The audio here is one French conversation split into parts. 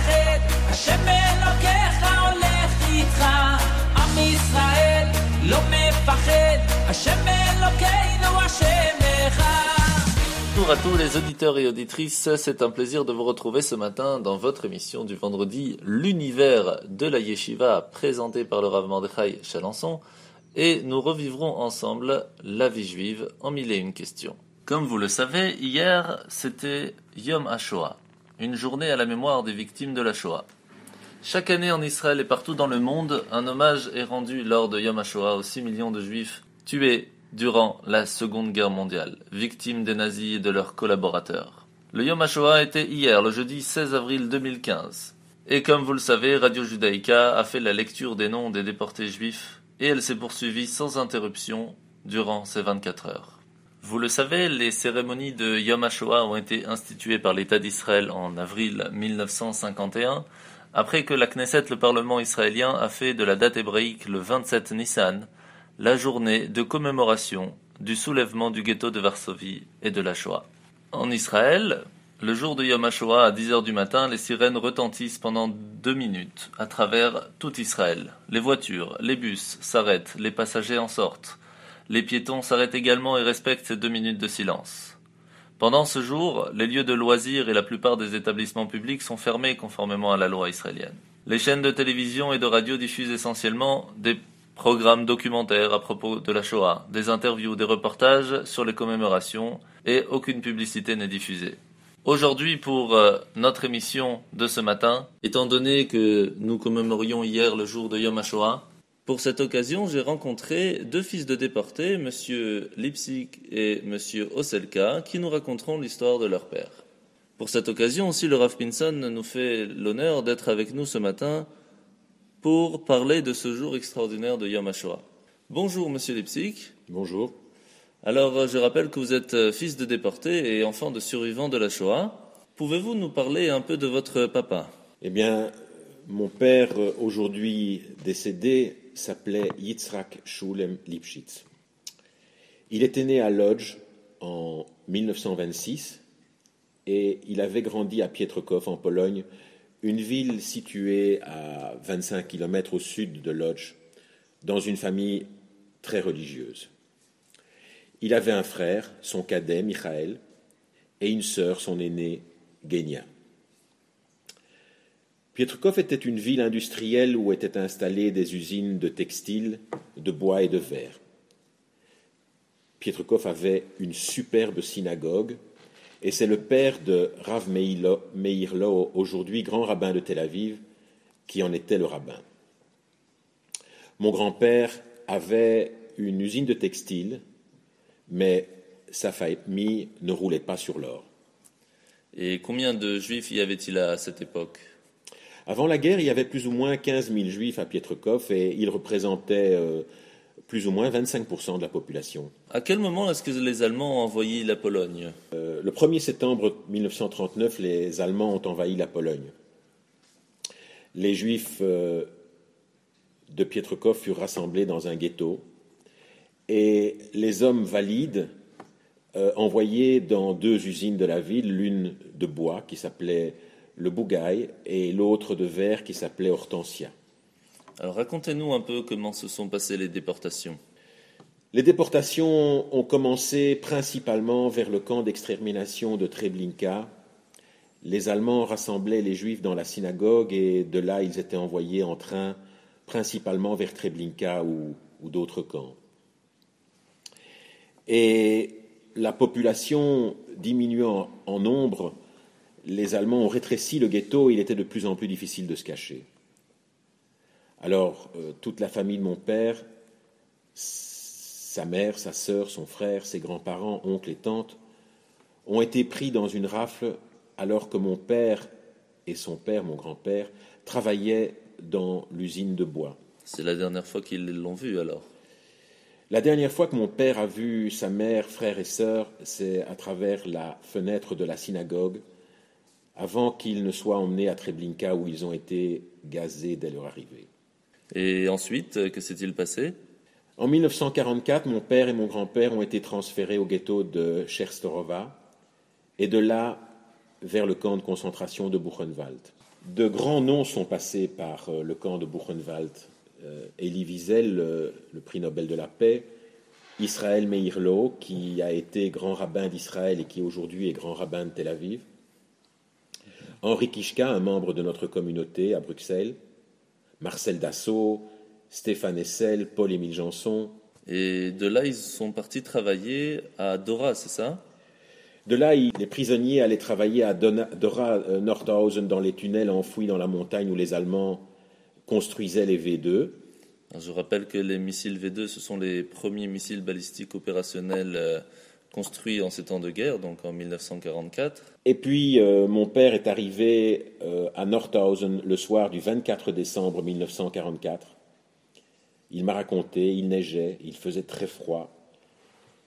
מפחד, השם אלוקיך הולך איתך. עם ישראל לא מפחד, השם אלוקינו השם אחד. Bonjour à tous les auditeurs et auditrices, c'est un plaisir de vous retrouver ce matin dans votre émission du vendredi, l'univers de la Yeshiva, présenté par le Rav Mordechai Chalençon, et nous revivrons ensemble la vie juive en 1001 questions. Comme vous le savez, hier c'était Yom HaShoah, une journée à la mémoire des victimes de la Shoah. Chaque année en Israël et partout dans le monde, un hommage est rendu lors de Yom HaShoah aux 6 millions de juifs tués durant la Seconde Guerre mondiale, victimes des nazis et de leurs collaborateurs. Le Yom HaShoah était hier, le jeudi 16 avril 2015. Et comme vous le savez, Radio Judaïka a fait la lecture des noms des déportés juifs et elle s'est poursuivie sans interruption durant ces 24 heures. Vous le savez, les cérémonies de Yom HaShoah ont été instituées par l'État d'Israël en avril 1951, après que la Knesset, le Parlement israélien, a fait de la date hébraïque le 27 Nissan, la journée de commémoration du soulèvement du ghetto de Varsovie et de la Shoah. En Israël, le jour de Yom HaShoah à 10h du matin, les sirènes retentissent pendant 2 minutes à travers tout Israël. Les voitures, les bus s'arrêtent, les passagers en sortent. Les piétons s'arrêtent également et respectent ces 2 minutes de silence. Pendant ce jour, les lieux de loisirs et la plupart des établissements publics sont fermés conformément à la loi israélienne. Les chaînes de télévision et de radio diffusent essentiellement des programmes documentaires à propos de la Shoah, des interviews, des reportages sur les commémorations et aucune publicité n'est diffusée. Aujourd'hui, pour notre émission de ce matin, étant donné que nous commémorions hier le jour de Yom HaShoah, pour cette occasion, j'ai rencontré 2 fils de déportés, Monsieur Lipsik et Monsieur Oselka, qui nous raconteront l'histoire de leur père. Pour cette occasion aussi, le Rav Pinson nous fait l'honneur d'être avec nous ce matin pour parler de ce jour extraordinaire de Yom HaShoah. Bonjour Monsieur Lipsik. Bonjour. Alors, je rappelle que vous êtes fils de déportés et enfant de survivants de la Shoah. Pouvez-vous nous parler un peu de votre papa ? Eh bien, mon père, aujourd'hui décédé, s'appelait Yitzhak Shulem Lipschitz. Il était né à Lodz en 1926 et il avait grandi à Pietrków en Pologne, une ville située à 25 km au sud de Lodz, dans une famille très religieuse. Il avait un frère, son cadet, Michael, et une sœur, son aînée, Genia. Pietrków était une ville industrielle où étaient installées des usines de textiles, de bois et de verre. Pietrków avait une superbe synagogue, et c'est le père de Rav Meir Lo, aujourd'hui grand rabbin de Tel Aviv, qui en était le rabbin. Mon grand-père avait une usine de textile, mais sa famille ne roulait pas sur l'or. Et combien de juifs y avait-il à cette époque ? Avant la guerre, il y avait plus ou moins 15 000 juifs à Pietrków et ils représentaient plus ou moins 25% de la population. À quel moment est-ce que les Allemands ont envahi la Pologne ? Le 1er septembre 1939, les Allemands ont envahi la Pologne. Les Juifs de Pietrków furent rassemblés dans un ghetto et les hommes valides envoyés dans 2 usines de la ville, l'une de bois qui s'appelait le Bougaï et l'autre de verre qui s'appelait Hortensia. Alors racontez-nous un peu comment se sont passées les déportations. Les déportations ont commencé principalement vers le camp d'extermination de Treblinka. Les Allemands rassemblaient les Juifs dans la synagogue et de là ils étaient envoyés en train principalement vers Treblinka ou d'autres camps. Et la population diminuant en nombre, les Allemands ont rétréci le ghetto et il était de plus en plus difficile de se cacher. Alors, toute la famille de mon père, sa mère, sa sœur, son frère, ses grands-parents, oncles et tantes, ont été pris dans une rafle alors que mon père et son père, mon grand-père, travaillaient dans l'usine de bois. C'est la dernière fois qu'ils l'ont vu alors ? La dernière fois que mon père a vu sa mère, frère et sœur, c'est à travers la fenêtre de la synagogue, avant qu'ils ne soient emmenés à Treblinka où ils ont été gazés dès leur arrivée. Et ensuite, que s'est-il passé ? En 1944, mon père et mon grand-père ont été transférés au ghetto de Cherstorova et de là vers le camp de concentration de Buchenwald. De grands noms sont passés par le camp de Buchenwald. Elie Wiesel, le prix Nobel de la paix, Israël Meir Lau, qui a été grand rabbin d'Israël et qui aujourd'hui est grand rabbin de Tel Aviv, Henri Kischka, un membre de notre communauté à Bruxelles, Marcel Dassault, Stéphane Hessel, Paul-Émile Janson. Et de là, ils sont partis travailler à Dora, c'est ça? De là, les prisonniers allaient travailler à Dora, Nordhausen, dans les tunnels enfouis dans la montagne où les Allemands construisaient les V2. Alors, je rappelle que les missiles V2, ce sont les premiers missiles balistiques opérationnels construits en ces temps de guerre, donc en 1944. Et puis, mon père est arrivé à Nordhausen le soir du 24 décembre 1944. Il m'a raconté, il neigeait, il faisait très froid.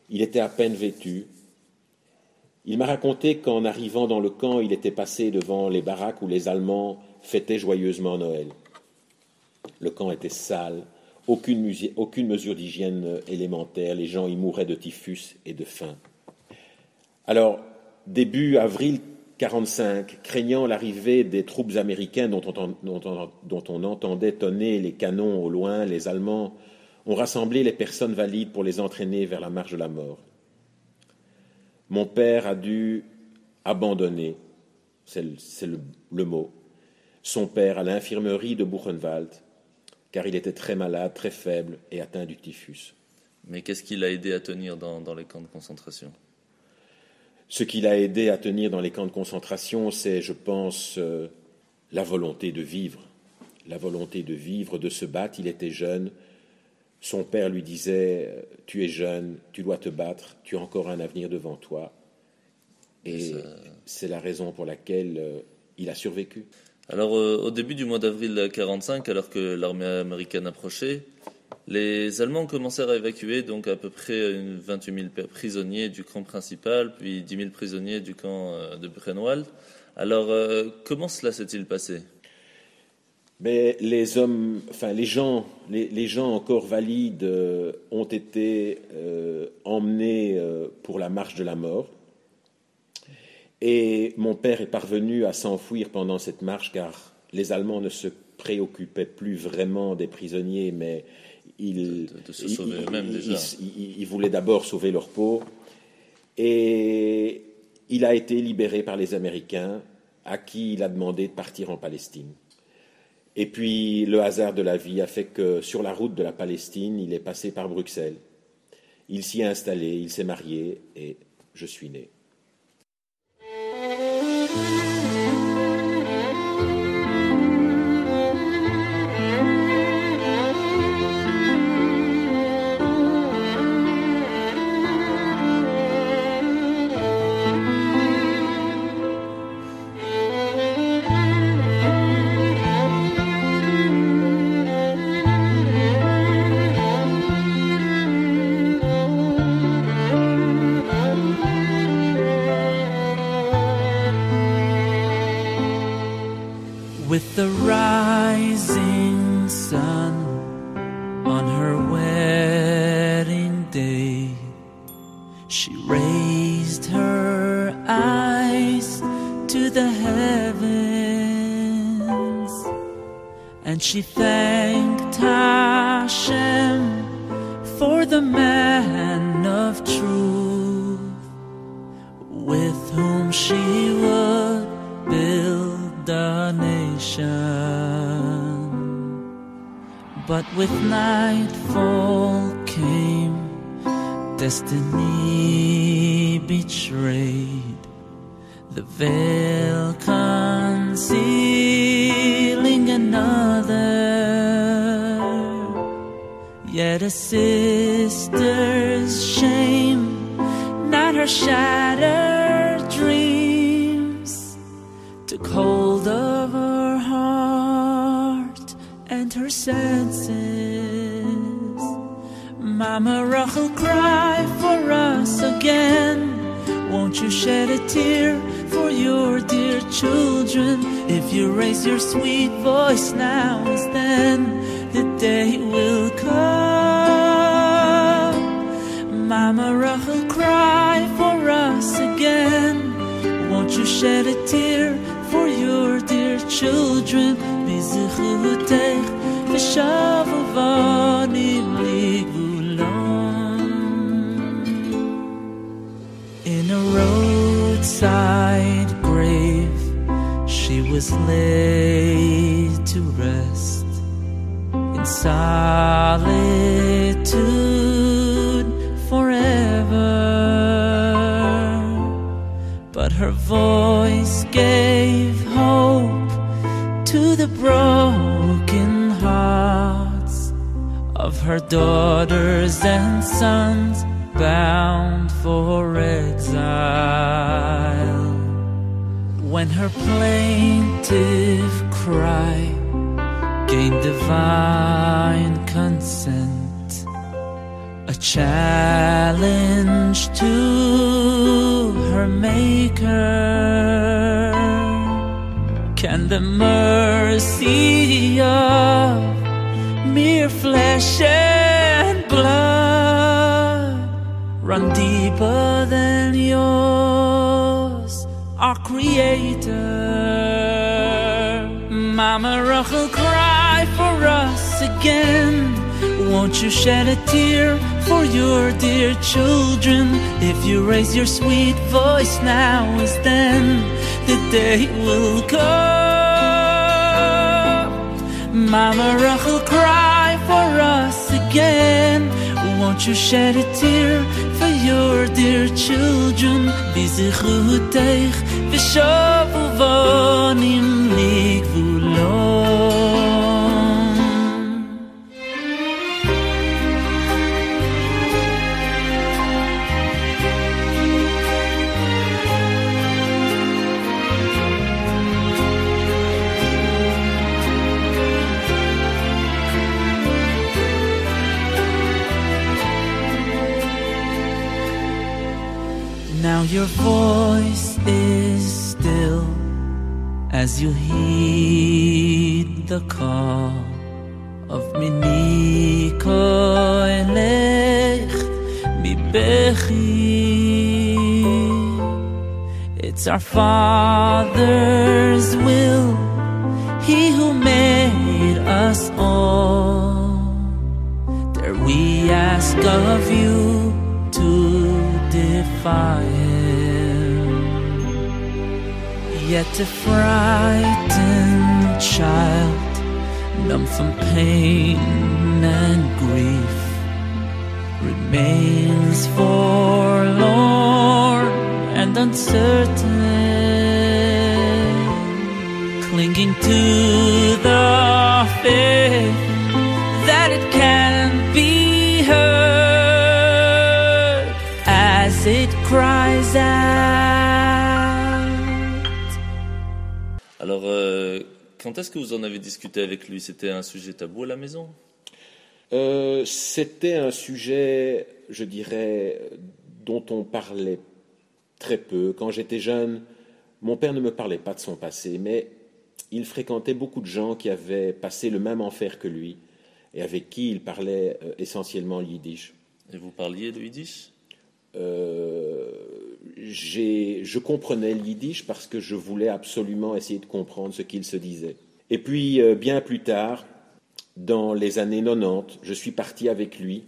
Il était à peine vêtu. Il m'a raconté qu'en arrivant dans le camp, il était passé devant les baraques où les Allemands fêtaient joyeusement Noël. Le camp était sale, aucune mesure d'hygiène élémentaire, les gens y mouraient de typhus et de faim. Alors, début avril 1945, craignant l'arrivée des troupes américaines dont on entendait tonner les canons au loin, les Allemands ont rassemblé les personnes valides pour les entraîner vers la marche de la mort. Mon père a dû abandonner, c'est le mot, son père à l'infirmerie de Buchenwald, car il était très malade, très faible et atteint du typhus. Mais qu'est-ce qui l'a aidé à tenir dans les camps de concentration? Ce qui l'a aidé à tenir dans les camps de concentration, c'est, je pense, la volonté de vivre. La volonté de vivre, de se battre. Il était jeune. Son père lui disait « Tu es jeune, tu dois te battre, tu as encore un avenir devant toi. » Et c'est la raison pour laquelle il a survécu. Alors, au début du mois d'avril 1945, alors que l'armée américaine approchait, les Allemands commencèrent à évacuer donc à peu près 28 000 prisonniers du camp principal, puis 10 000 prisonniers du camp de Buchenwald. Alors, comment cela s'est-il passé? Mais les gens encore valides ont été emmenés pour la marche de la mort. Et mon père est parvenu à s'enfuir pendant cette marche car les Allemands ne se préoccupaient plus vraiment des prisonniers, mais ils voulaient d'abord sauver leur peau. Et il a été libéré par les Américains, à qui il a demandé de partir en Palestine. Et puis, le hasard de la vie a fait que, sur la route de la Palestine, il est passé par Bruxelles. Il s'y est installé, il s'est marié, et je suis né. With the rising sun on her wedding day, she raised her eyes to the heavens, and she thanked Hashem for the man of truth, with whom she would build the nation. But with nightfall came destiny betrayed, the veil concealing another. Yet a sister's shame, not her shattered dreams, took hold of her heart and her senses. Mama Rachel, cry for us again. Won't you shed a tear for your dear children? If you raise your sweet voice now as then, the day will come. Mama Rachel, cry for us again. Won't you shed a tear for your dear children? ושבובנים לגבולם. In a roadside grave she was laid to rest in solitude forever. But her voice gave hope to the broken hearts of her daughters and sons bound for exile. When her plaintive cry gained divine consent, a challenge to her maker, can the mercy of mere flesh and blood run deeper than yours, our Creator? Mama Rachel, cry for us again. Won't you shed a tear for your dear children? If you raise your sweet voice now, is then the day will come. Mama Rachel, cry for us again. Won't you shed a tear for your dear children? Bizichutech v'shovuvonim ligvulon. Now your voice is still as you heed the call of Miniko elech mibechi. It's our Father's will, He who made us all. There we ask of you to defy him. Yet a frightened child, numb from pain and grief, remains forlorn and uncertain, clinging to the faith that it can be heard as it cries out. Alors, quand est-ce que vous en avez discuté avec lui? C'était un sujet tabou à la maison? C'était un sujet, je dirais, dont on parlait très peu. Quand j'étais jeune, mon père ne me parlait pas de son passé, mais il fréquentait beaucoup de gens qui avaient passé le même enfer que lui et avec qui il parlait essentiellement le yiddish. Et vous parliez le yiddish? Je comprenais le yiddish parce que je voulais absolument essayer de comprendre ce qu'il se disait. Et puis, bien plus tard, dans les années 90, je suis parti avec lui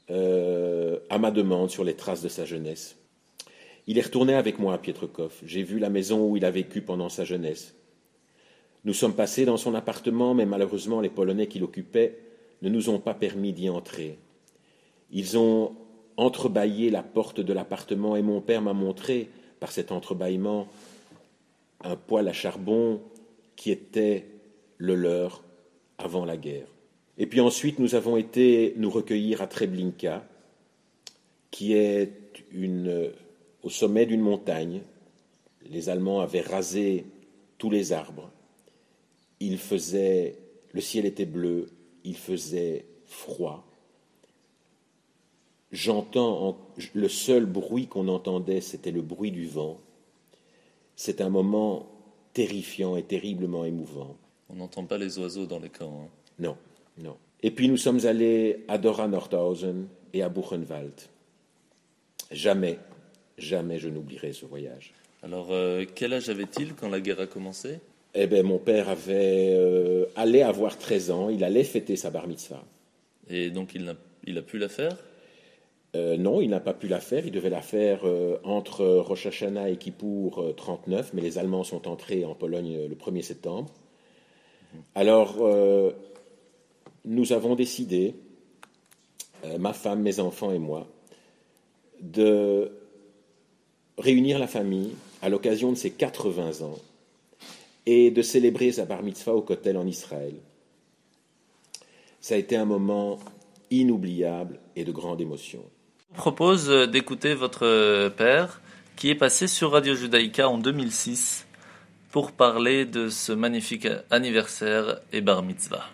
à ma demande sur les traces de sa jeunesse. Il est retourné avec moi à Pietrkov. J'ai vu la maison où il a vécu pendant sa jeunesse. Nous sommes passés dans son appartement, mais malheureusement, les Polonais qui l'occupaient ne nous ont pas permis d'y entrer. Ils ont entrebâillé la porte de l'appartement et mon père m'a montré, par cet entrebâillement, un poêle à charbon qui était le leur avant la guerre. Et puis ensuite, nous avons été nous recueillir à Treblinka, qui est au sommet d'une montagne. Les Allemands avaient rasé tous les arbres. Le ciel était bleu, il faisait froid. Le seul bruit qu'on entendait, c'était le bruit du vent. C'est un moment terrifiant et terriblement émouvant. On n'entend pas les oiseaux dans les camps. Hein. Non, non. Et puis nous sommes allés à Dora-Nordhausen et à Buchenwald. Jamais je n'oublierai ce voyage. Alors, quel âge avait-il quand la guerre a commencé? Eh bien, mon père allait avoir 13 ans, il allait fêter sa bar mitzvah. Et donc il a pu la faire? Non, il n'a pas pu la faire. Il devait la faire entre Rosh Hashanah et Kippour 39, mais les Allemands sont entrés en Pologne le 1er septembre. Alors, nous avons décidé, ma femme, mes enfants et moi, de réunir la famille à l'occasion de ses 80 ans et de célébrer sa bar mitzvah au Kotel en Israël. Ça a été un moment inoubliable et de grande émotion. Je vous propose d'écouter votre père qui est passé sur Radio Judaïka en 2006 pour parler de ce magnifique anniversaire et bar mitzvah.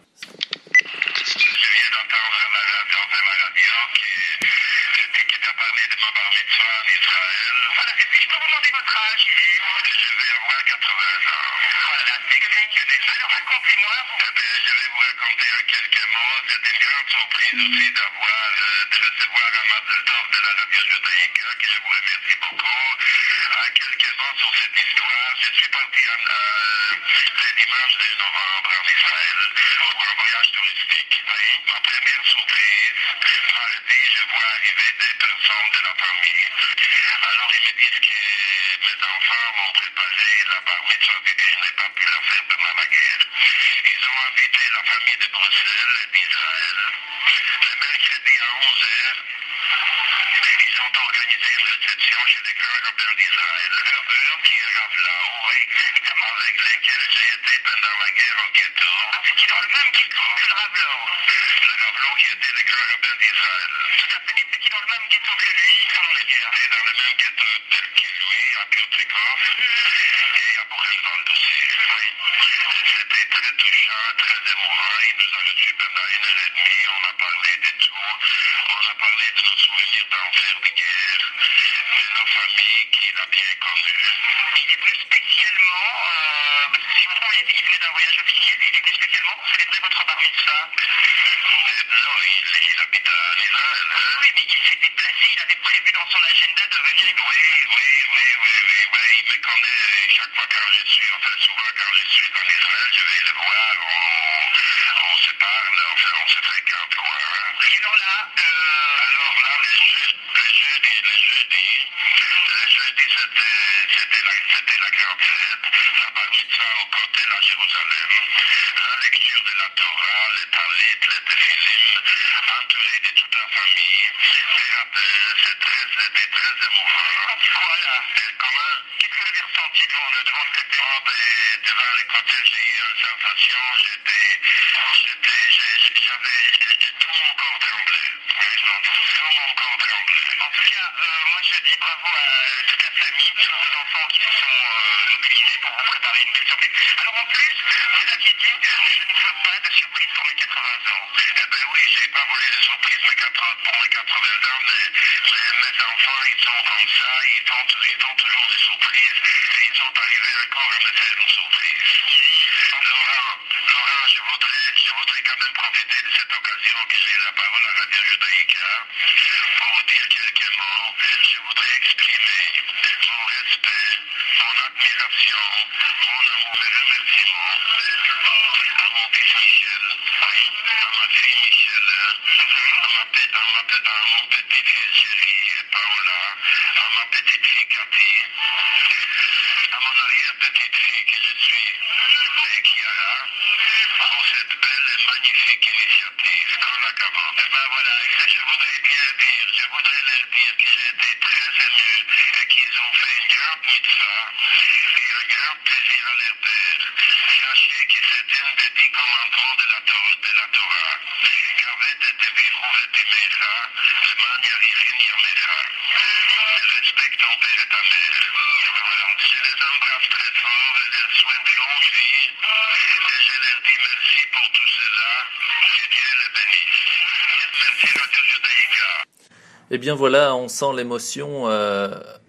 Eh bien voilà, on sent l'émotion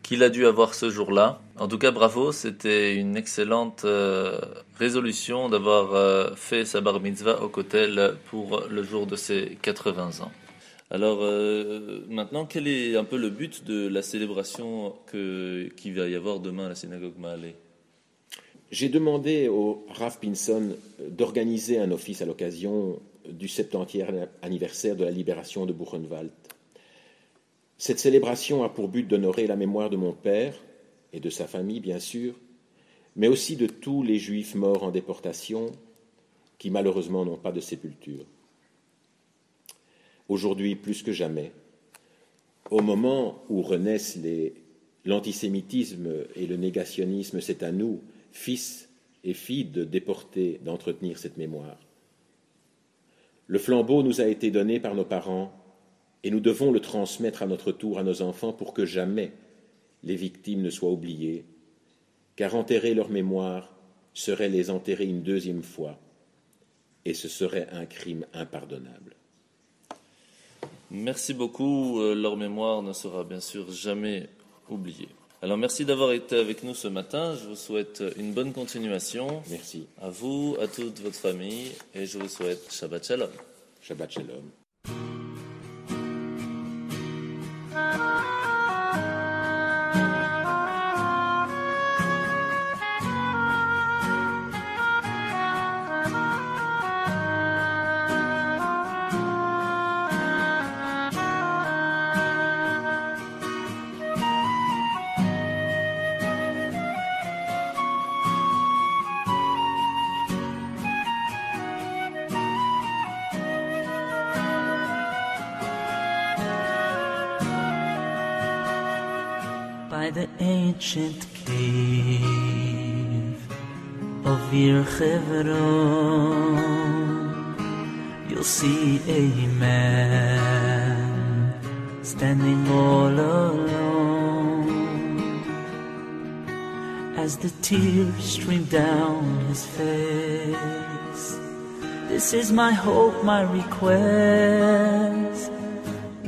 qu'il a dû avoir ce jour-là. En tout cas, bravo, c'était une excellente résolution d'avoir fait sa bar mitzvah au Kotel pour le jour de ses 80 ans. Alors maintenant, quel est un peu le but de la célébration qu'il va y avoir demain à la synagogue Mahalé ? J'ai demandé au Rav Pinson d'organiser un office à l'occasion du 70e anniversaire de la libération de Buchenwald. Cette célébration a pour but d'honorer la mémoire de mon père et de sa famille, bien sûr, mais aussi de tous les Juifs morts en déportation qui malheureusement n'ont pas de sépulture. Aujourd'hui, plus que jamais, au moment où renaissent l'antisémitisme et le négationnisme, c'est à nous, fils et filles de déportés, d'entretenir cette mémoire. Le flambeau nous a été donné par nos parents et nous devons le transmettre à notre tour à nos enfants pour que jamais les victimes ne soient oubliées, car enterrer leur mémoire serait les enterrer une deuxième fois, et ce serait un crime impardonnable. Merci beaucoup. Leur mémoire ne sera bien sûr jamais oubliée. Alors merci d'avoir été avec nous ce matin. Je vous souhaite une bonne continuation. Merci. À vous, à toute votre famille, et je vous souhaite Shabbat Shalom. Shabbat Shalom. By the ancient cave of Ir Chevron, you'll see a man standing all alone as the tears stream down his face. This is my hope, my request,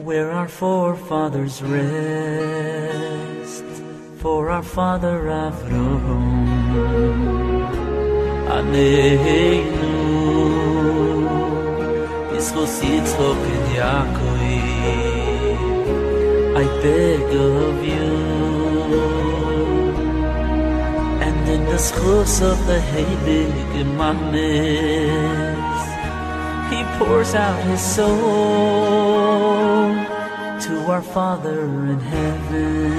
where our forefathers rest, for our father Avraham. Aneinu, B'schus Yitzchok and Yaakov, I beg of you, and in the schus of the Heilig Mames, he pours out his soul to our Father in heaven.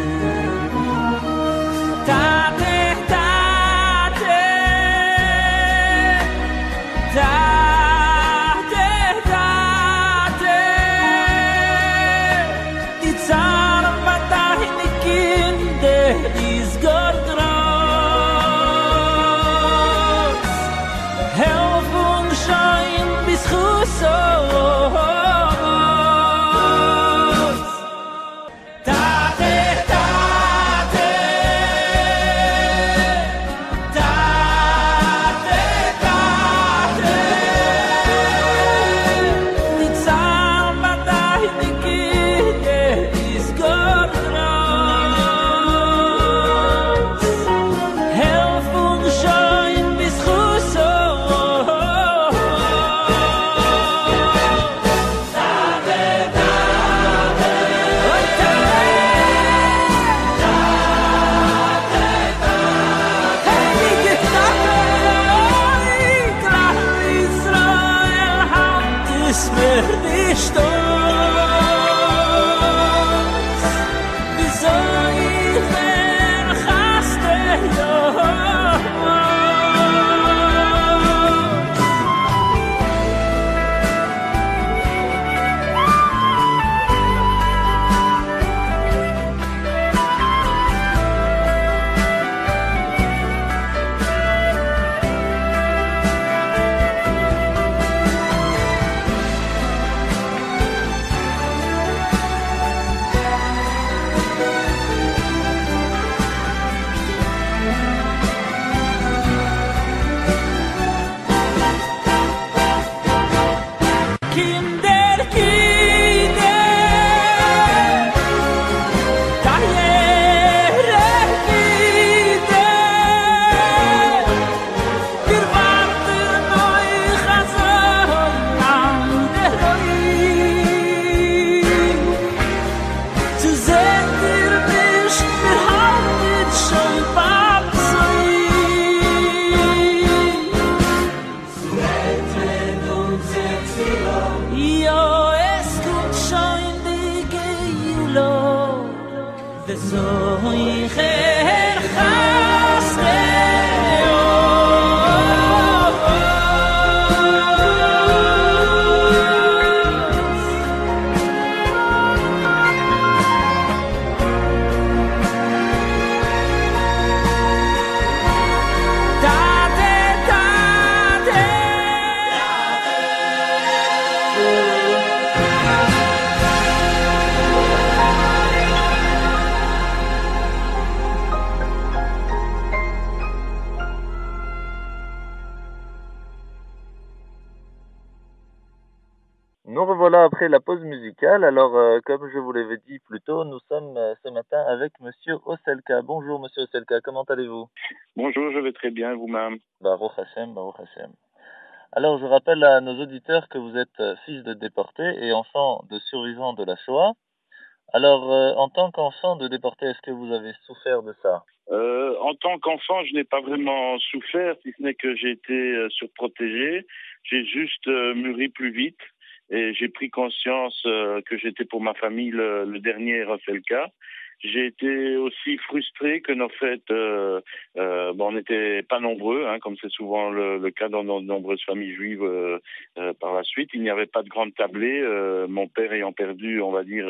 Tate, tate, tate, tate, die Zahlen dahin die Kinder ist Gott groß. Helf uns schein bis Chussos. Nous revoilà après la pause musicale. Alors, comme je vous l'avais dit plus tôt, nous sommes ce matin avec Monsieur Oselka. Bonjour Monsieur Oselka, comment allez-vous? Bonjour, je vais très bien, vous-même. Baruch Hashem, Baruch Hashem. Alors, je rappelle à nos auditeurs que vous êtes fils de déportés et enfant de survivants de la Shoah. Alors, en tant qu'enfant de déportés, est-ce que vous avez souffert de ça? En tant qu'enfant, je n'ai pas vraiment souffert, si ce n'est que j'ai été surprotégé. J'ai juste mûri plus vite et j'ai pris conscience que j'étais pour ma famille le dernier Oselka. J'ai été aussi frustré que nos fêtes, on n'était pas nombreux, hein, comme c'est souvent le cas dans de nombreuses familles juives par la suite. Il n'y avait pas de grande tablée. Mon père ayant perdu, on va dire,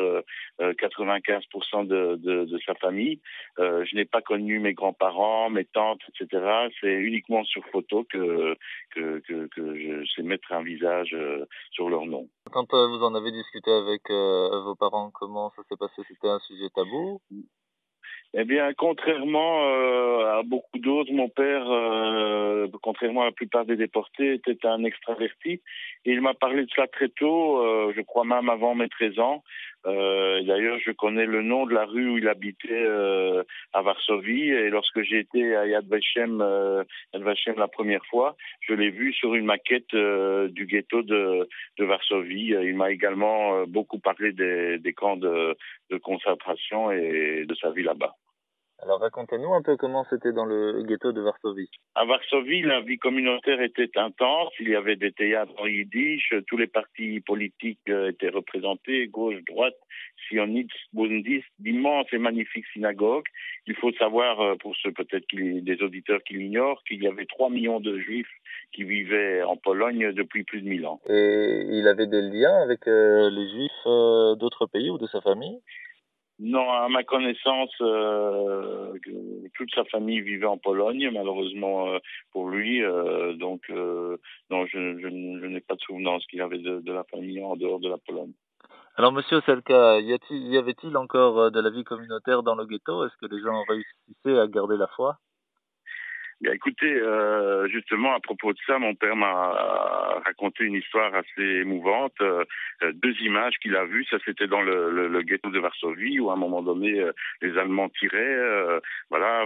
95% de sa famille. Je n'ai pas connu mes grands-parents, mes tantes, etc. C'est uniquement sur photo que je sais mettre un visage sur leur nom. Quand vous en avez discuté avec vos parents, comment ça s'est passé? C'était un sujet tabou? Eh bien, contrairement à beaucoup d'autres, mon père, contrairement à la plupart des déportés, était un extraverti. Et il m'a parlé de ça très tôt, je crois même avant mes 13 ans. D'ailleurs, je connais le nom de la rue où il habitait à Varsovie. Et lorsque j'ai été à Yad Vashem la première fois, je l'ai vu sur une maquette du ghetto de Varsovie. Il m'a également beaucoup parlé des camps de concentration et de sa vie là-bas. Alors racontez-nous un peu comment c'était dans le ghetto de Varsovie. À Varsovie, la vie communautaire était intense. Il y avait des théâtres en yiddish. Tous les partis politiques étaient représentés, gauche, droite, sionistes, bundistes, d'immenses et magnifiques synagogues. Il faut savoir, pour ceux peut-être des auditeurs qui l'ignorent, qu'il y avait 3 millions de juifs qui vivaient en Pologne depuis plus de 1000 ans. Et il avait des liens avec les juifs d'autres pays ou de sa famille? Non, à ma connaissance, toute sa famille vivait en Pologne, malheureusement pour lui. Non, je n'ai pas de souvenance qu'il avait de la famille en dehors de la Pologne. Alors, Monsieur Selka, y avait-il encore de la vie communautaire dans le ghetto? Est-ce que les gens réussissaient à garder la foi? Bien, écoutez, justement, à propos de ça, mon père m'a raconté une histoire assez émouvante. 2 images qu'il a vues, ça c'était dans le ghetto de Varsovie, où à un moment donné, les Allemands tiraient,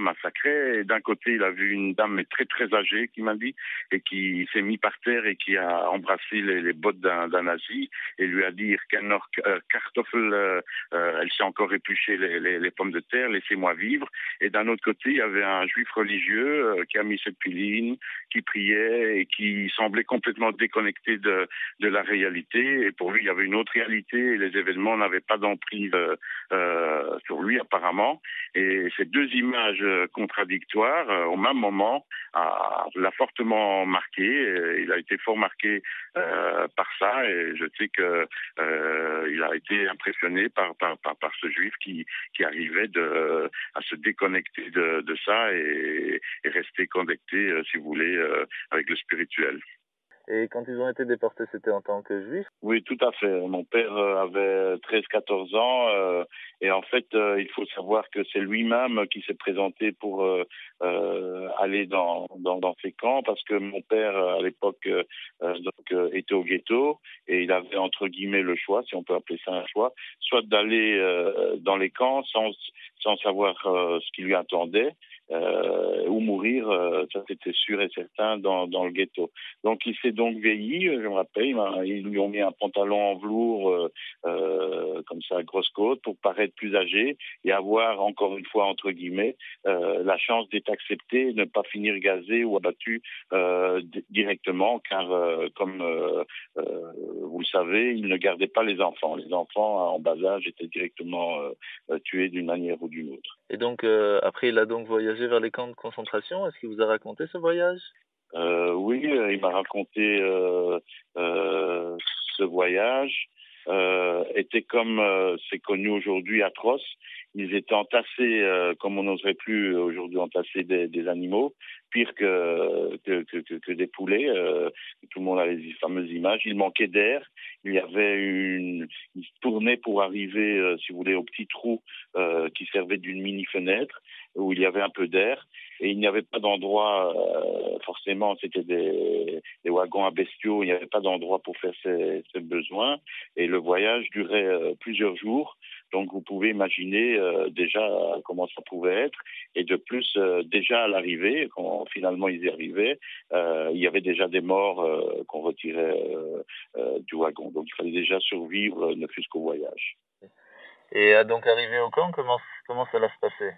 massacraient. Et d'un côté, il a vu une dame, mais très très âgée, qui m'a dit, et qui s'est mis par terre et qui a embrassé les bottes d'un nazi et lui a dit Kartoffel, elle s'est encore épluché les pommes de terre, laissez-moi vivre. Et d'un autre côté, il y avait un juif religieux qui a mis cette piline, qui priait et qui semblait complètement déconnecté de la réalité. Et pour lui, il y avait une autre réalité et les événements n'avaient pas d'emprise sur lui apparemment. Et ces 2 images contradictoires, au même moment, l'a fortement marqué. Il a été fort marqué par ça et je sais que il a été impressionné par ce juif qui arrivait à se déconnecter de ça et rester connecté, si vous voulez, avec le spirituel. Et quand ils ont été déportés, c'était en tant que juif? Oui, tout à fait. Mon père avait 13-14 ans et en fait, il faut savoir que c'est lui-même qui s'est présenté pour aller dans ces camps parce que mon père, à l'époque, était au ghetto et il avait entre guillemets le choix, si on peut appeler ça un choix, soit d'aller dans les camps sans savoir ce qui lui attendait, ou mourir, ça c'était sûr et certain dans le ghetto. Donc il s'est donc vieilli, je me rappelle, ils lui ont mis un pantalon en velours comme ça, grosse côte, pour paraître plus âgé et avoir encore une fois entre guillemets la chance d'être accepté, et ne pas finir gazé ou abattu directement, car comme vous le savez, il ne gardait pas les enfants. Les enfants en bas âge étaient directement tués d'une manière ou d'une autre. Et donc, après, il a donc voyagé vers les camps de concentration. Est-ce qu'il vous a raconté ce voyage? Oui, il m'a raconté ce voyage. Était comme c'est connu aujourd'hui atroce. Ils étaient entassés comme on n'oserait plus aujourd'hui entasser des animaux, pire que des poulets. Tout le monde a les fameuses images. Il manquait d'air. Il y avait ils tournaient pour arriver, si vous voulez, au petit trou qui servait d'une mini fenêtre où il y avait un peu d'air. Et il n'y avait pas d'endroit, forcément, c'était des wagons à bestiaux, il n'y avait pas d'endroit pour faire ses besoins. Et le voyage durait plusieurs jours. Donc, vous pouvez imaginer déjà comment ça pouvait être. Et de plus, déjà à l'arrivée, quand finalement ils y arrivaient, il y avait déjà des morts qu'on retirait du wagon. Donc, il fallait déjà survivre, ne fût-ce qu'au voyage. Et donc, arrivé au camp, comment ça va se passer?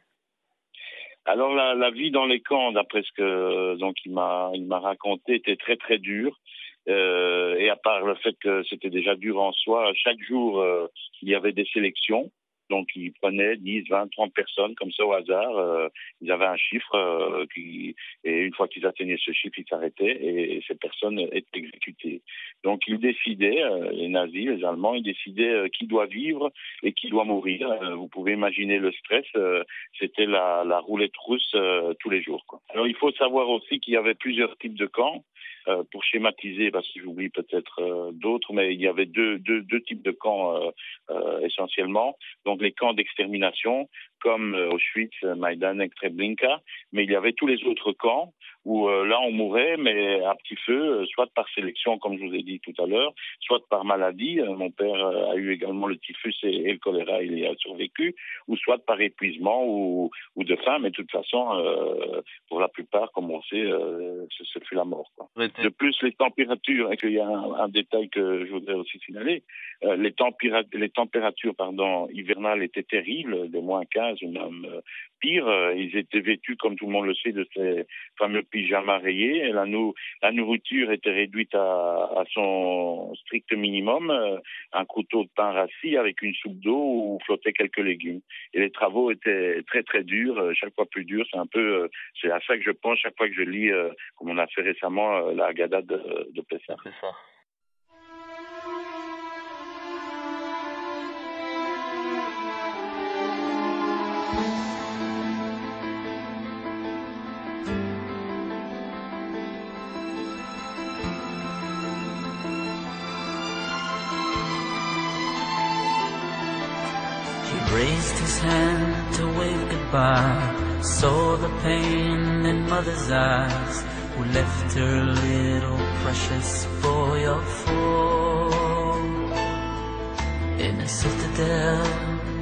Alors la vie dans les camps, d'après ce que donc il m'a raconté, était très très dure. Et à part le fait que c'était déjà dur en soi, chaque jour il y avait des sélections. Donc ils prenaient 10, 20, 30 personnes comme ça au hasard. Ils avaient un chiffre et une fois qu'ils atteignaient ce chiffre, ils s'arrêtaient et ces personnes étaient exécutées. Donc ils décidaient, les nazis, les Allemands, ils décidaient qui doit vivre et qui doit mourir. Vous pouvez imaginer le stress. C'était la roulette russe tous les jours, quoi. Alors il faut savoir aussi qu'il y avait plusieurs types de camps. Pour schématiser, parce que j'oublie peut-être d'autres, mais il y avait deux types de camps essentiellement. Donc les camps d'extermination, comme Auschwitz, Maïdan et Treblinka, mais il y avait tous les autres camps où là on mourait, mais à petit feu, soit par sélection, comme je vous ai dit tout à l'heure, soit par maladie. Mon père a eu également le typhus et le choléra, il y a survécu, ou soit par épuisement ou de faim, mais de toute façon, pour la plupart, comme on sait, ce fut la mort, quoi. De plus, les températures, et qu'il y a un détail que je voudrais aussi signaler, les températures hivernales étaient terribles, de moins 15 ou même pire. Ils étaient vêtus, comme tout le monde le sait, de ces fameux pyjamas rayés. Et la nourriture était réduite à son strict minimum, un couteau de pain rassis avec une soupe d'eau où flottaient quelques légumes. Et les travaux étaient très très durs, chaque fois plus durs. C'est à ça que je pense chaque fois que je lis, comme on a fait récemment, la Haggadah de Pessah. C'est ça. Raised his hand to wave goodbye, saw the pain in mother's eyes, who left her little precious boy of 4 in a citadel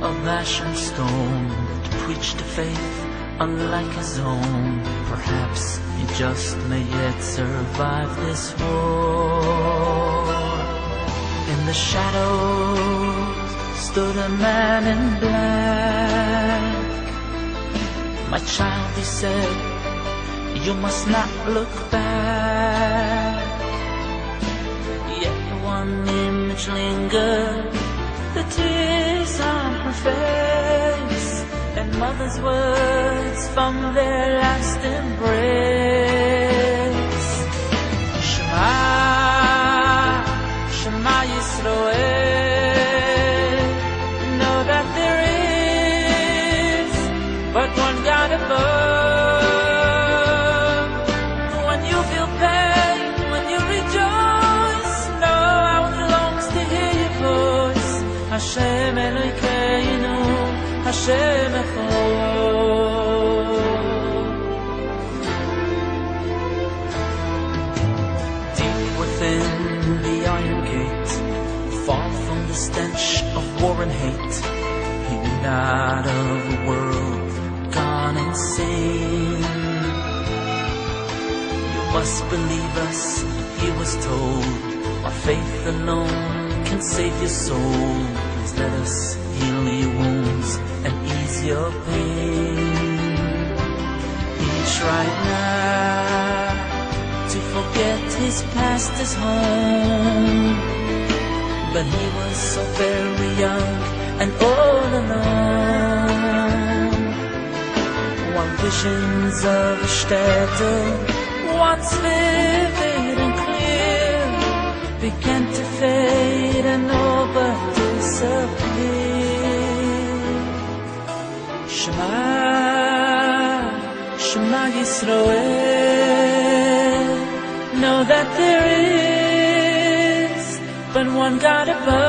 of ash and stone, to preach the faith unlike his own. Perhaps he just may yet survive this war. In the shadows stood a man in black. My child, he said, you must not look back. Yet one image lingered, the tears on her face, and mother's words from their last embrace. Shema, Shema Yisroel. But one God above. When you feel pain, when you rejoice, know how it longs to hear your voice. Hashem Elokeinu, Hashem Echad. Deep within the iron gate, far from the stench of war and hate, he knew not of a world gone insane. You must believe us, he was told, our faith alone can save your soul. Please let us heal your wounds and ease your pain. He tried not to forget his past, his home, but he was so very young and all alone. while visions of a Städte, once vivid and clear, began to fade and all but disappear. Shema, Shema Yisroel, know that there is but one God above.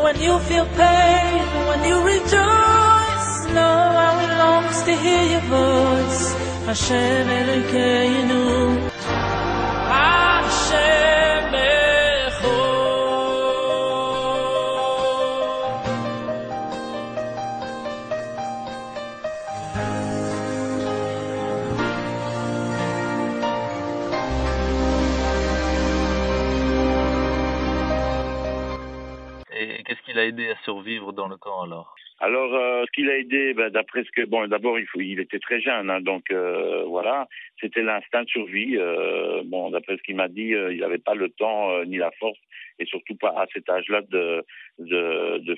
When you feel pain, when you rejoice, know how it longs to hear your voice. Hashem Elokeinu, Hashem Echad. Et qu'est-ce qui l'a aidé à survivre dans le camp alors? Alors, ce qui l'a aidé, d'après ce que, bon, d'abord, il était très jeune, hein, donc voilà, c'était l'instinct de survie. Bon, d'après ce qu'il m'a dit, il n'avait pas le temps ni la force, et surtout pas à cet âge-là de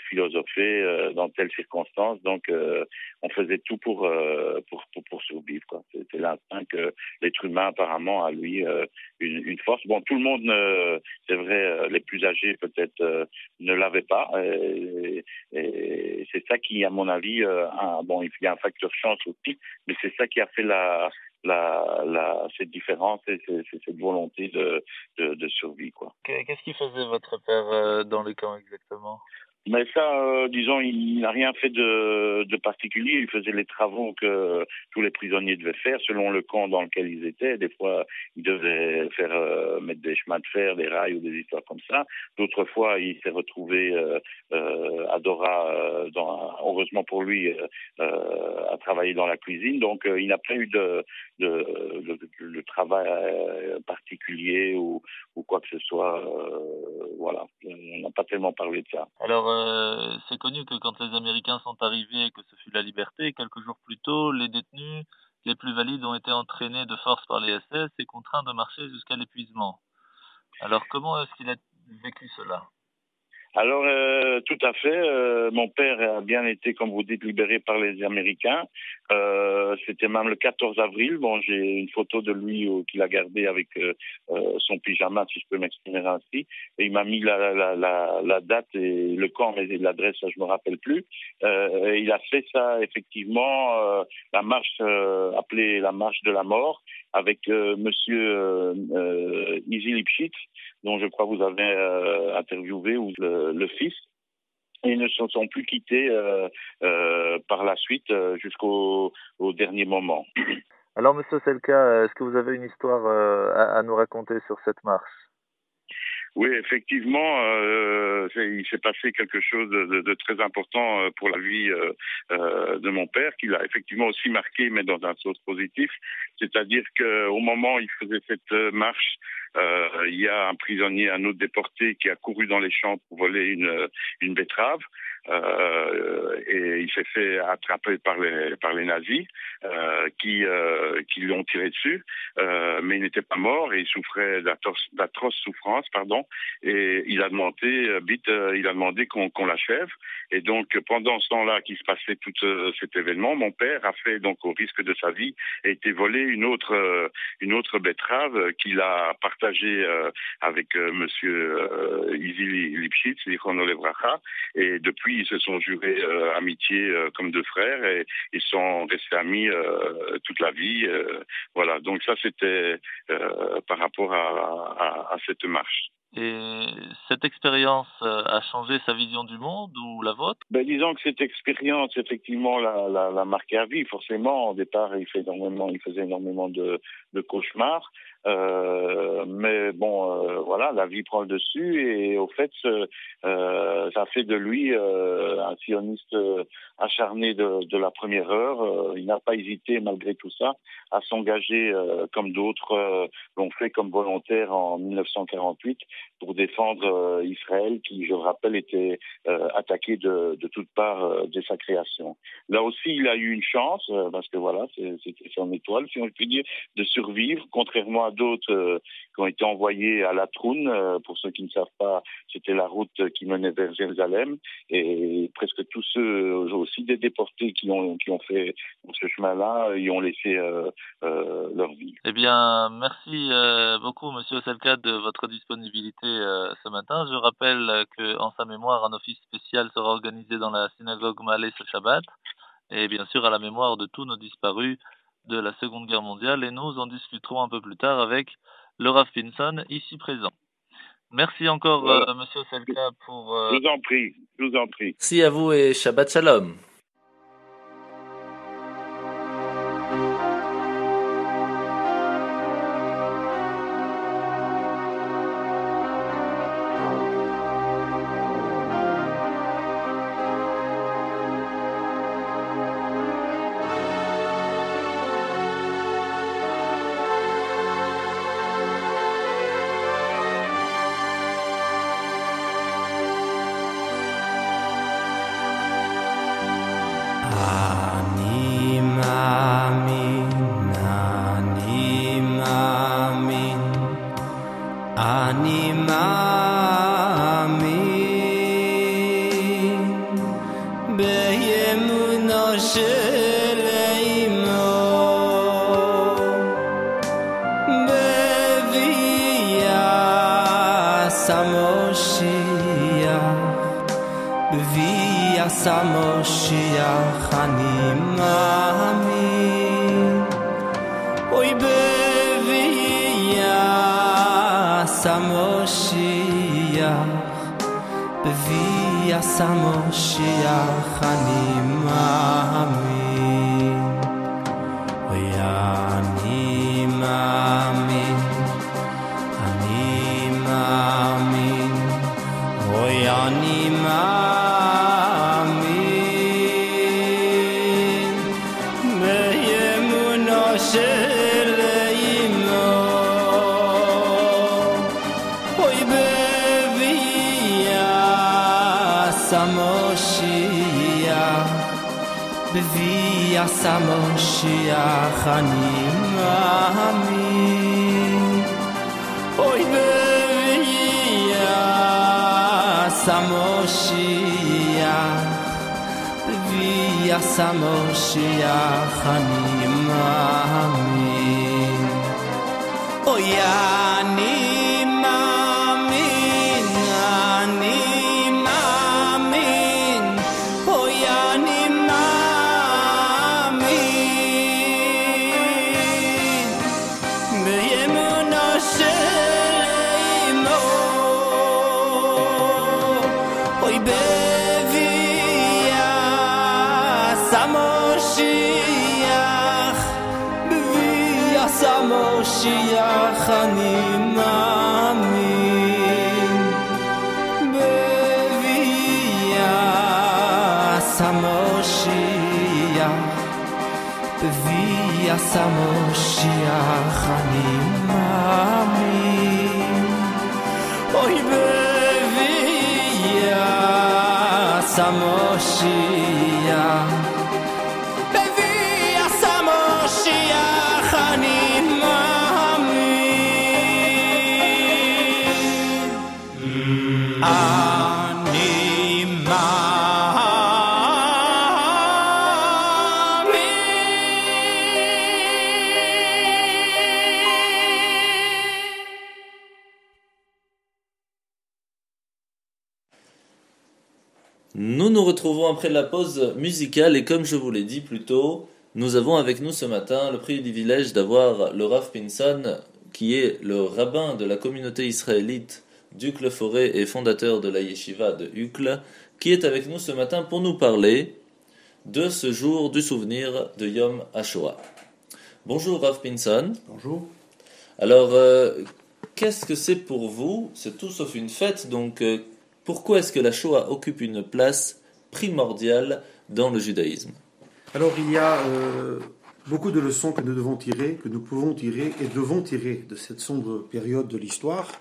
philosopher dans telles circonstances. Donc, on faisait tout pour survivre, quoi. C'était l'instinct que l'être humain apparemment a lui une force. Bon, tout le monde, c'est vrai, les plus âgés peut-être ne l'avaient pas. Et c'est ça qui, à mon avis, bon, il y a un facteur chance aussi, mais c'est ça qui a fait cette différence et cette volonté de survie, quoi. Qu'est-ce qui faisait votre père dans le camp exactement? Mais ça, disons, il n'a rien fait de particulier. Il faisait les travaux que tous les prisonniers devaient faire selon le camp dans lequel ils étaient. Des fois, il devait mettre des chemins de fer, des rails ou des histoires comme ça. D'autres fois, il s'est retrouvé à Dora, heureusement pour lui, à travailler dans la cuisine. Donc, il n'a pas eu de travail particulier ou quoi que ce soit. Voilà, on n'a pas tellement parlé de ça. Alors, c'est connu que quand les Américains sont arrivés et que ce fut la liberté, quelques jours plus tôt, les détenus les plus valides ont été entraînés de force par les SS et contraints de marcher jusqu'à l'épuisement. Alors, comment est-ce qu'il a vécu cela? Alors, tout à fait. Mon père a bien été, comme vous dites, libéré par les Américains. C'était même le 14 avril. Bon, j'ai une photo de lui qu'il a gardée avec son pyjama, si je peux m'exprimer ainsi. Et il m'a mis la date et le camp, mais l'adresse, ça, je me rappelle plus. Et il a fait ça, effectivement, la marche appelée la marche de la mort, avec monsieur Izzy Lipschitz, dont je crois vous avez interviewé, ou le fils, et ils ne se sont plus quittés par la suite jusqu'au dernier moment. Alors, monsieur Selka, est-ce que vous avez une histoire à nous raconter sur cette marche? Oui, effectivement, il s'est passé quelque chose de très important pour la vie de mon père, qui l'a effectivement aussi marqué, mais dans un sens positif. C'est-à-dire qu'au moment où il faisait cette marche, il y a un prisonnier, un autre déporté, qui a couru dans les champs pour voler une betterave. Et il s'est fait attraper par les nazis qui lui ont tiré dessus, mais il n'était pas mort et il souffrait d'atroces souffrances, et il a demandé qu'on l'achève. Et donc pendant ce temps-là qui se passait tout cet événement, mon père a fait, donc au risque de sa vie, a été volé une autre betterave qu'il a partagée avec monsieur Izzy Lipschitz, Zichrono Livracha, et depuis ils se sont jurés amitié comme deux frères et ils sont restés amis toute la vie. Voilà, donc ça c'était par rapport à cette marche. Et cette expérience a changé sa vision du monde ou la vôtre? Disons que cette expérience, effectivement, l'a marqué à vie. Forcément, au départ, il faisait énormément de cauchemars. Mais bon, voilà, la vie prend le dessus et au fait, ça fait de lui un sioniste acharné de la première heure. Il n'a pas hésité, malgré tout ça, à s'engager comme d'autres l'ont fait comme volontaire en 1948 pour défendre Israël, qui, je le rappelle, était attaqué de toutes parts dès sa création. Là aussi, il a eu une chance, parce que voilà, c'était son étoile, si on peut dire, de survivre, contrairement à d'autres qui ont été envoyés à la Troune. Pour ceux qui ne savent pas, c'était la route qui menait vers Jérusalem. Et presque tous ceux aussi des déportés qui ont fait ce chemin-là, y ont laissé leur vie. Eh bien, merci beaucoup, Monsieur Oselka, de votre disponibilité ce matin. Je rappelle que, en sa mémoire, un office spécial sera organisé dans la synagogue Malé ce Shabbat, et bien sûr à la mémoire de tous nos disparus de la Seconde Guerre mondiale, et nous en discuterons un peu plus tard avec le Rav Pinson, ici présent. Merci encore, voilà. Monsieur Oselka, pour... Je vous en prie. Merci à vous et Shabbat Shalom. Nous nous retrouvons après la pause musicale et comme je vous l'ai dit plus tôt, nous avons avec nous ce matin le privilège d'avoir le Rav Pinson, qui est le rabbin de la communauté israélite d'Uccle-Forêt et fondateur de la yeshiva de Uccle, qui est avec nous ce matin pour nous parler de ce jour du souvenir de Yom HaShoah. Bonjour Rav Pinson. Bonjour. Alors, qu'est-ce que c'est pour vous? C'est tout sauf une fête, donc pourquoi est-ce que la Shoah occupe une place primordiale dans le judaïsme? Alors, il y a beaucoup de leçons que nous devons tirer, que nous pouvons tirer et devons tirer de cette sombre période de l'histoire.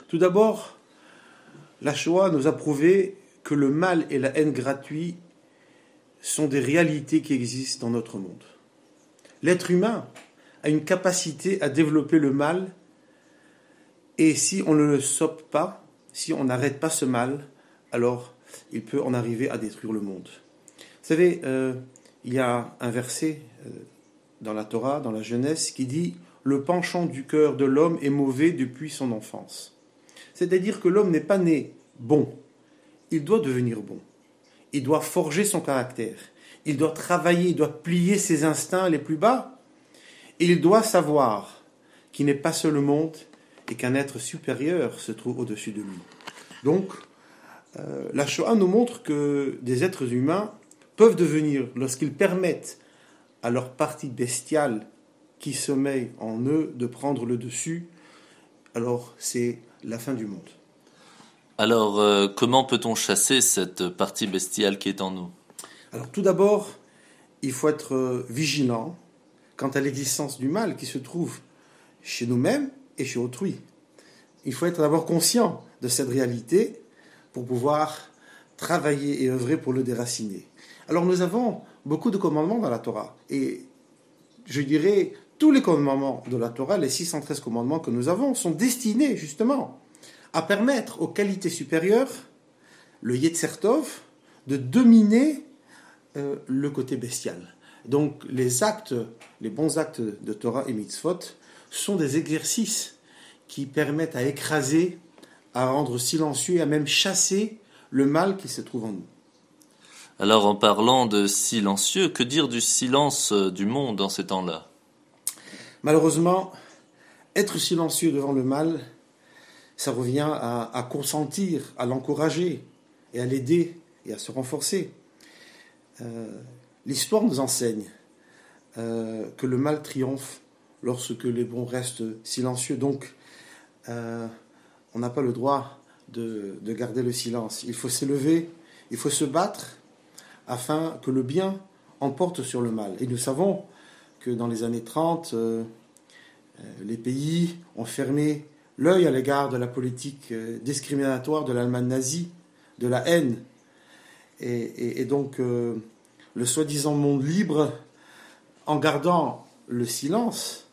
Tout d'abord, la Shoah nous a prouvé que le mal et la haine gratuits sont des réalités qui existent dans notre monde. L'être humain a une capacité à développer le mal, et si on ne le stoppe pas, si on n'arrête pas ce mal, alors il peut en arriver à détruire le monde. Vous savez, il y a un verset dans la Torah, dans la Genèse, qui dit « Le penchant du cœur de l'homme est mauvais depuis son enfance ». C'est-à-dire que l'homme n'est pas né bon, il doit devenir bon. Il doit forger son caractère, il doit travailler, il doit plier ses instincts les plus bas, et il doit savoir qu'il n'est pas seul au monde et qu'un être supérieur se trouve au-dessus de lui. Donc, la Shoah nous montre que des êtres humains peuvent devenir, lorsqu'ils permettent à leur partie bestiale qui sommeille en eux de prendre le dessus, alors c'est la fin du monde. Alors, comment peut-on chasser cette partie bestiale qui est en nous? Alors tout d'abord, il faut être vigilant quant à l'existence du mal qui se trouve chez nous-mêmes et chez autrui. Il faut être d'abord conscient de cette réalité pour pouvoir travailler et œuvrer pour le déraciner. Alors nous avons beaucoup de commandements dans la Torah, et je dirais tous les commandements de la Torah, les 613 commandements que nous avons, sont destinés justement à permettre aux qualités supérieures, le Yetzer Tov, de dominer le côté bestial. Donc les actes, les bons actes de Torah et Mitzvot sont des exercices qui permettent à écraser, à rendre silencieux et à même chasser le mal qui se trouve en nous. Alors, en parlant de silencieux, que dire du silence du monde en ces temps-là? Malheureusement, être silencieux devant le mal, ça revient à consentir, à l'encourager et à l'aider et à se renforcer. L'histoire nous enseigne que le mal triomphe lorsque les bons restent silencieux. Donc, on n'a pas le droit de garder le silence. Il faut s'élever, il faut se battre afin que le bien emporte sur le mal. Et nous savons que dans les années 30, les pays ont fermé l'œil à l'égard de la politique discriminatoire de l'Allemagne nazie, de la haine. Et donc, le soi-disant monde libre, en gardant le silence,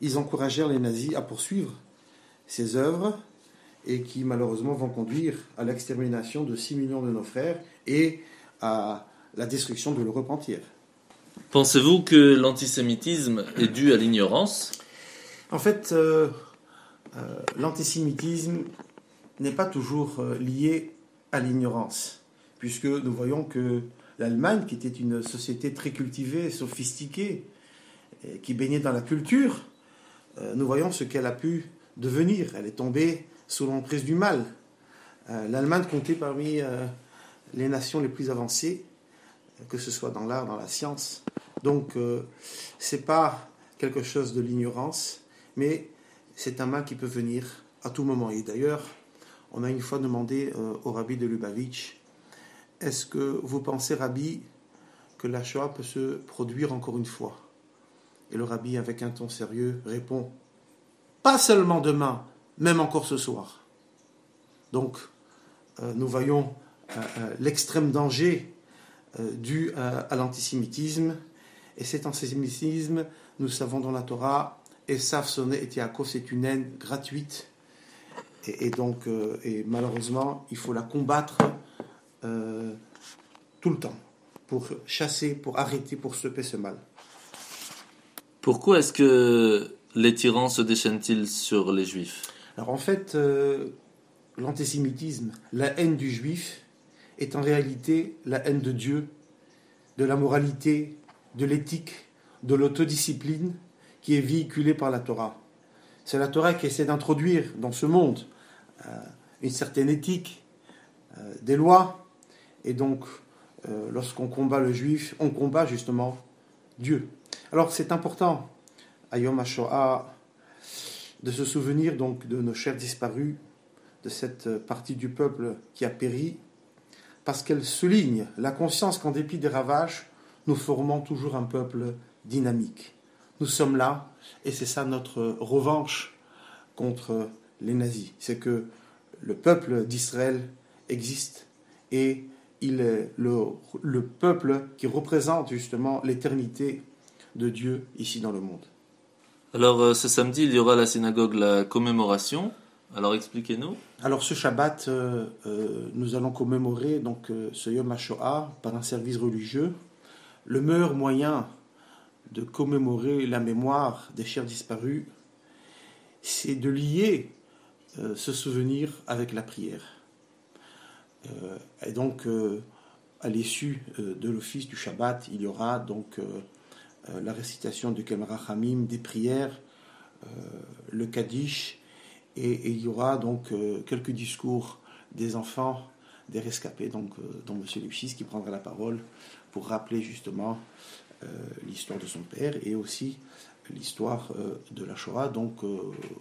ils encouragèrent les nazis à poursuivre ces œuvres et qui malheureusement vont conduire à l'extermination de 6 millions de nos frères et à la destruction de l'Europe entière. Pensez-vous que l'antisémitisme est dû à l'ignorance? En fait, l'antisémitisme n'est pas toujours lié à l'ignorance, puisque nous voyons que l'Allemagne, qui était une société très cultivée, sophistiquée, qui baignait dans la culture, nous voyons ce qu'elle a pu devenir. Elle est tombée sous l'emprise du mal. L'Allemagne comptait parmi les nations les plus avancées, que ce soit dans l'art, dans la science. Donc, ce n'est pas quelque chose de l'ignorance, mais c'est un mal qui peut venir à tout moment. Et d'ailleurs, on a une fois demandé au rabbi de Lubavitch, est-ce que vous pensez, rabbi, que la Shoah peut se produire encore une fois? Et le rabbi, avec un ton sérieux, répond, pas seulement demain, même encore ce soir. Donc, nous voyons l'extrême danger dû à l'antisémitisme. Et cet antisémitisme, nous savons dans la Torah, Esav sonné et Yaakov, c'est une haine gratuite. Et donc, malheureusement, il faut la combattre tout le temps pour chasser, pour arrêter, pour stopper ce mal. Pourquoi est-ce que les tyrans se déchaînent-ils sur les juifs? Alors en fait, l'antisémitisme, la haine du juif, est en réalité la haine de Dieu, de la moralité, de l'éthique, de l'autodiscipline qui est véhiculée par la Torah. C'est la Torah qui essaie d'introduire dans ce monde une certaine éthique, des lois, et donc lorsqu'on combat le juif, on combat justement Dieu. Alors c'est important, à Yom HaShoah, de se souvenir donc de nos chers disparus, de cette partie du peuple qui a péri, parce qu'elle souligne la conscience qu'en dépit des ravages, nous formons toujours un peuple dynamique. Nous sommes là, et c'est ça notre revanche contre les nazis. C'est que le peuple d'Israël existe, et il est le peuple qui représente justement l'éternité de Dieu ici dans le monde. Alors, ce samedi, il y aura à la synagogue la commémoration. Alors, expliquez-nous. Alors ce Shabbat, nous allons commémorer donc ce Yom HaShoah par un service religieux. Le meilleur moyen de commémorer la mémoire des chers disparus, c'est de lier ce souvenir avec la prière. Et donc, à l'issue de l'office du Shabbat, il y aura donc la récitation du Kem Rachamim, des prières, le Kaddish, et il y aura donc quelques discours des enfants, des rescapés, donc dont M. Lipschitz qui prendra la parole pour rappeler justement l'histoire de son père et aussi l'histoire de la Shoah. Donc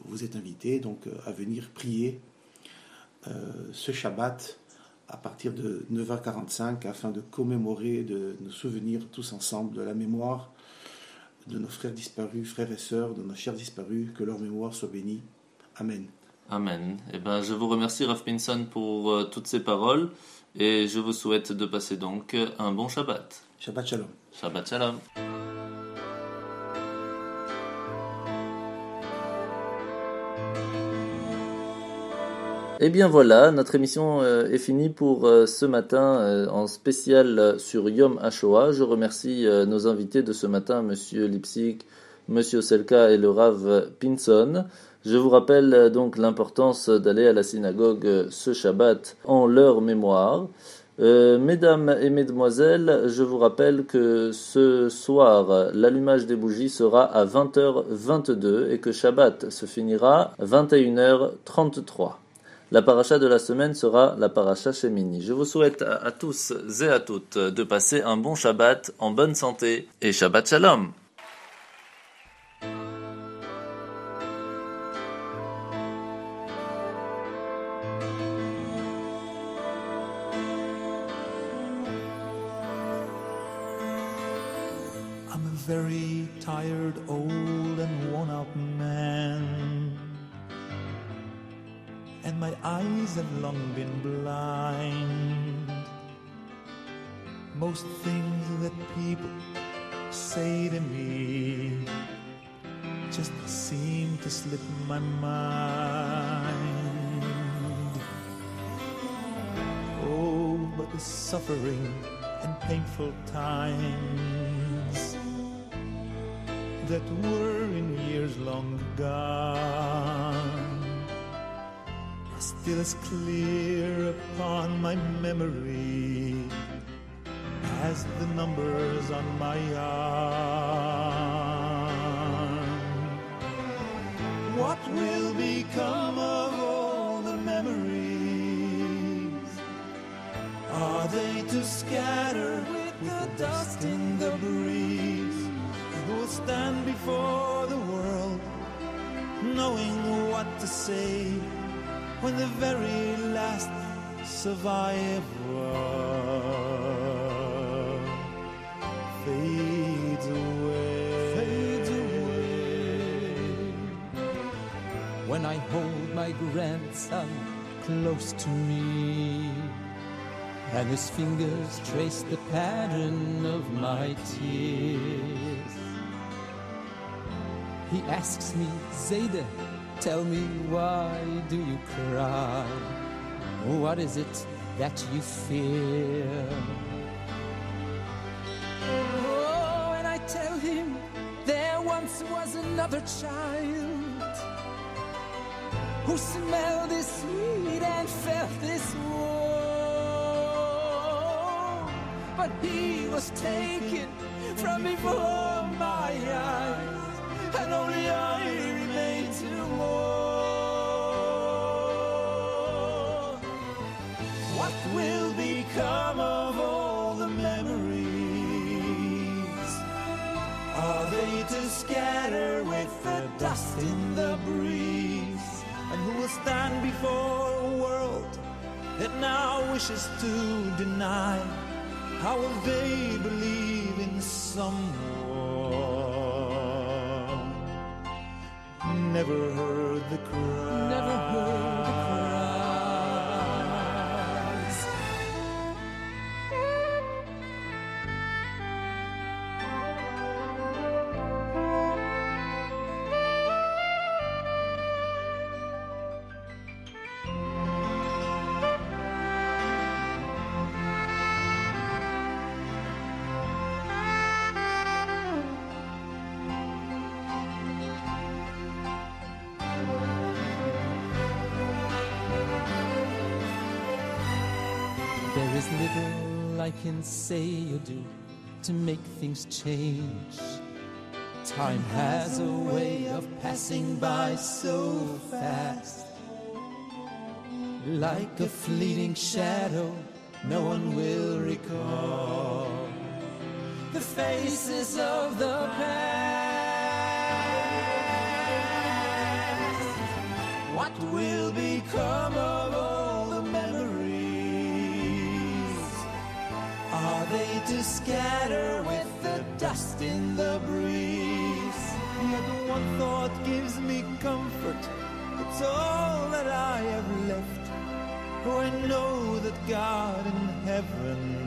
vous êtes invités donc, à venir prier ce Shabbat à partir de 9h45 afin de commémorer, de nous souvenir tous ensemble de la mémoire de nos frères disparus, frères et sœurs, de nos chers disparus, que leur mémoire soit bénie. Amen. Amen. Eh ben, je vous remercie, Rav Pinson, pour toutes ces paroles et je vous souhaite de passer donc un bon Shabbat. Shabbat Shalom. Shabbat Shalom. Et bien voilà, notre émission est finie pour ce matin en spécial sur Yom HaShoah. Je remercie nos invités de ce matin, Monsieur Lipschitz, Monsieur Selka et le Rav Pinson. Je vous rappelle donc l'importance d'aller à la synagogue ce Shabbat en leur mémoire. Mesdames et mesdemoiselles, je vous rappelle que ce soir, l'allumage des bougies sera à 20h22 et que Shabbat se finira à 21h33. La paracha de la semaine sera la paracha Shemini. Je vous souhaite à tous et à toutes de passer un bon Shabbat en bonne santé et Shabbat Shalom. I'm a very tired, old and worn out man, and my eyes have long been blind. Most things that people say to me just seem to slip my mind. Oh, but the suffering and painful times that were in years long gone are still as clear upon my memory as the numbers on my arm. What will become of all the memories? Are they to scatter with the dust in the breeze? Who will stand before the world knowing what to say when the very last survivor fades away. When I hold my grandson close to me and his fingers trace the pattern of my tears, he asks me, Zayda, tell me, why do you cry? What is it that you fear? Oh, and I tell him there once was another child who smelled this sweet and felt this warm, but he was taken from before my eyes, and only I remain to mourn. What will become of all the memories? Are they to scatter with the dust in the breeze? And who will stand before a world that now wishes to deny? How will they believe in someone never heard the cry? Never heard the cries. little I can say or do to make things change. Time has a way of passing by so fast. Like a fleeting shadow, no one will recall the faces of the past. What will become of all the memories? Are they to scatter with the dust in the breeze? Yet one thought gives me comfort. It's all that I have left. For I know that God in heaven